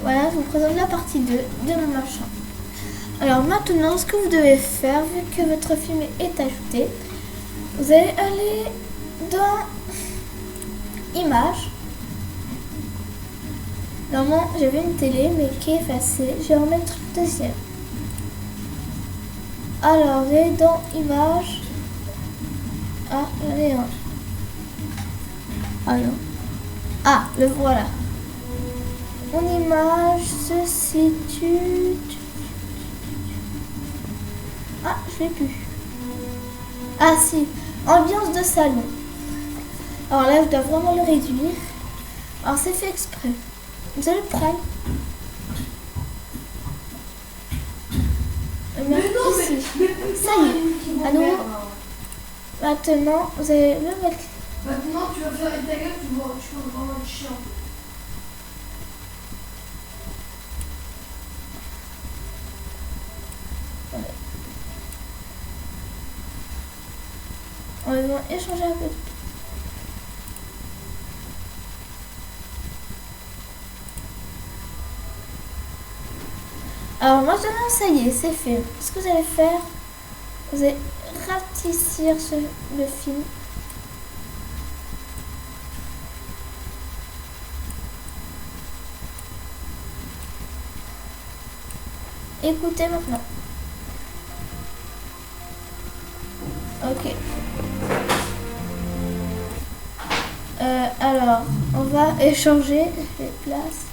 Voilà, je vous présente la partie 2 de mon machin. Alors maintenant, ce que vous devez faire, vu que votre film est ajouté, vous allez aller dans Images. Normalement, j'avais une télé, mais qui est effacée. Je vais en mettre une deuxième. Alors, vous allez dans Images. Ah, j'en ai un. Ah non. Ah, le voilà. Mon image se situe... Ah, je l'ai plus. Ah si, ambiance de salon. Alors là, je dois vraiment le réduire. Alors c'est fait exprès. Vous allez le prendre. Mais non, ici. Mais Ça y est. À nouveau. Maintenant, vous allez le mettre. Maintenant, tu vas faire ta gueule, tu vas vraiment être chiant. On va échanger un peu. Alors maintenant, ça y est, c'est fait. Ce que vous allez faire, vous allez ratissir le film. Écoutez maintenant. Ok. Alors, on va échanger les places.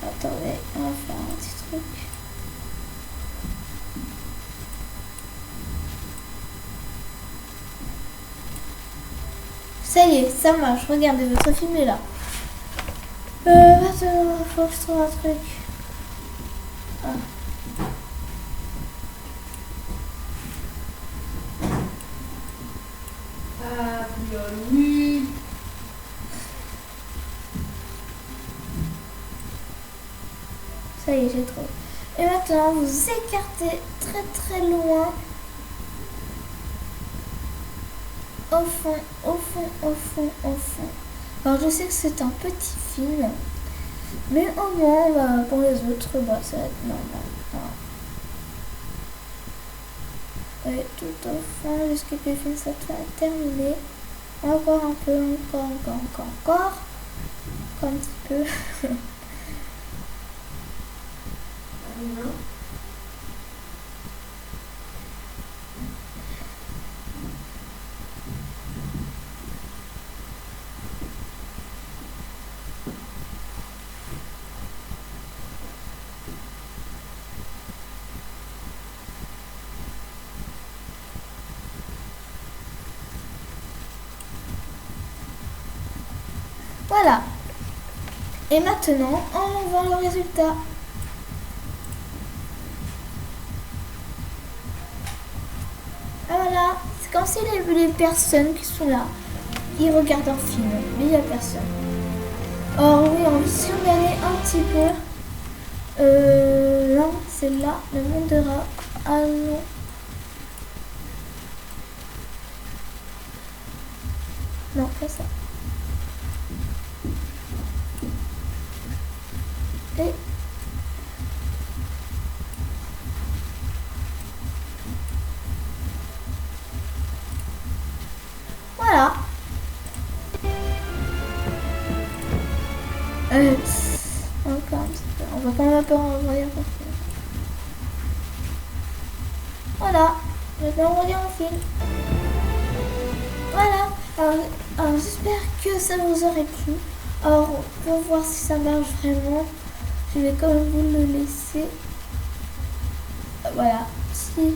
Attendez, on va faire un petit truc. Ça y est, ça marche. Regardez, votre film est là. Maintenant, faut que je trouve un truc. Ah. Oui. Ça y est, j'ai trouvé. Et maintenant, vous écartez très très loin. Au fond, au fond, au fond, au fond. Alors je sais que c'est un petit film, mais au moins pour les autres, bah, ça va être normal. Voilà. Et tout au fond, jusqu'à ce que le film soit terminé. Encore un peu, encore un petit peu. Voilà. Et maintenant, on va voir le résultat. Voilà. C'est comme si les personnes qui sont là, ils regardent un film, mais il n'y a personne. Or oui, si on allait un petit peu, là, c'est là, le monde de rat. Allons. Non, pas ça. Et voilà. Encore un petit peu. On va quand même pas regarder. Voilà. Maintenant on regarde le film. Voilà. Alors j'espère que ça vous aurait plu. Alors pour voir si ça marche vraiment, je vais quand même vous le laisser. Voilà. Si.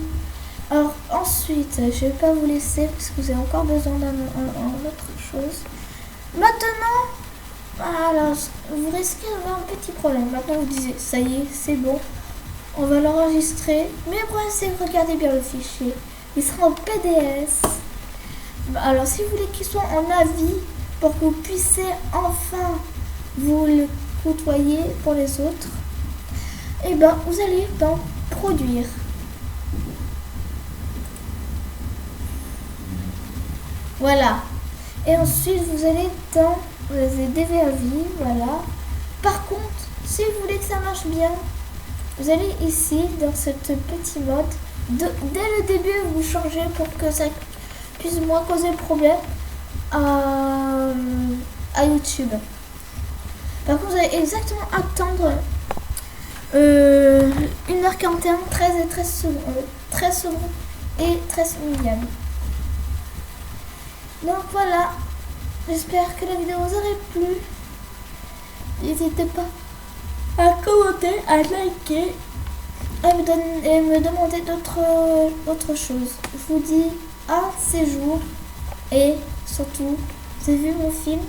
Alors ensuite, je vais pas vous laisser parce que vous avez encore besoin d'un autre chose. Maintenant, alors vous risquez d'avoir un petit problème. Maintenant vous disiez, ça y est, c'est bon, on va l'enregistrer. Mais le problème c'est que regardez bien le fichier. Il sera en PDF. Alors si vous voulez qu'il soit en avis pour que vous puissiez enfin vous le côtoyer pour les autres, Et ben vous allez dans produire. Voilà. Et ensuite vous allez dans les DV à vie, voilà. Par contre, si vous voulez que ça marche bien, vous allez ici dans ce petit mode. Dès le début, vous changez pour que ça puisse moins causer problème à YouTube. Par contre, vous allez exactement attendre 1h41, 13 et 13 secondes, 13 secondes et 13 millièmes. Donc voilà, j'espère que la vidéo vous aurait plu. N'hésitez pas à commenter, à liker et me demander d'autres choses. Je vous dis à ces jours et surtout, vous avez vu mon film,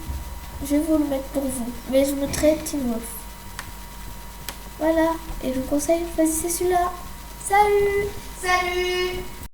je vais vous le mettre pour vous, mais je mettrai Teen Wolf. Voilà, et je vous conseille, choisissez celui-là. Salut! Salut!